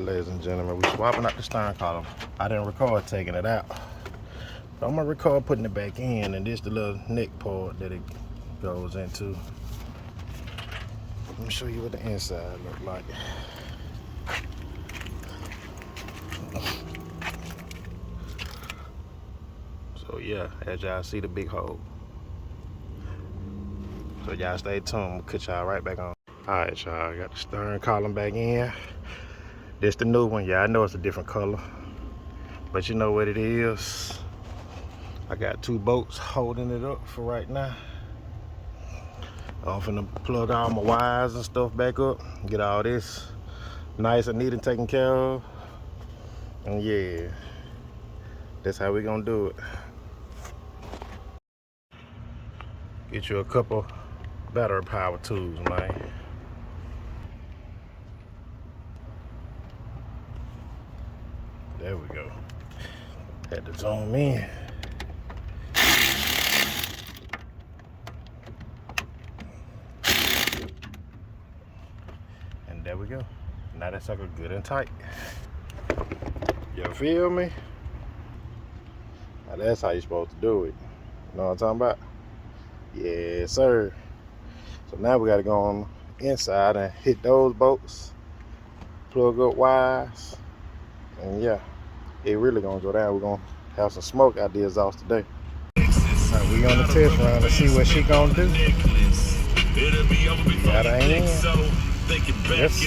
ladies and gentlemen, we swapping out the stern column. I didn't record taking it out, but I'm gonna record putting it back in, and this the little neck part that it goes into. Let me show you what the inside look like. So yeah, as y'all see the big hole. So y'all stay tuned, we'll cut y'all right back on. Alright y'all, got the stern column back in. This the new one, yeah, I know it's a different color, but you know what it is. I got two bolts holding it up for right now. I'm finna plug all my wires and stuff back up, get all this nice and neat and taken care of. And yeah, that's how we gonna do it. Get you a couple battery power tools, man. There we go. Had to zoom in. And there we go. Now that sucker good and tight. You feel me? Now that's how you're supposed to do it. You know what I'm talking about? Yes, sir. So now we gotta go on inside and hit those bolts, plug up wires, and yeah, it really gonna go down. We're gonna have some smoke out the exhaust today. Right, we on the test run to see what she gonna do. Got her in. Yes,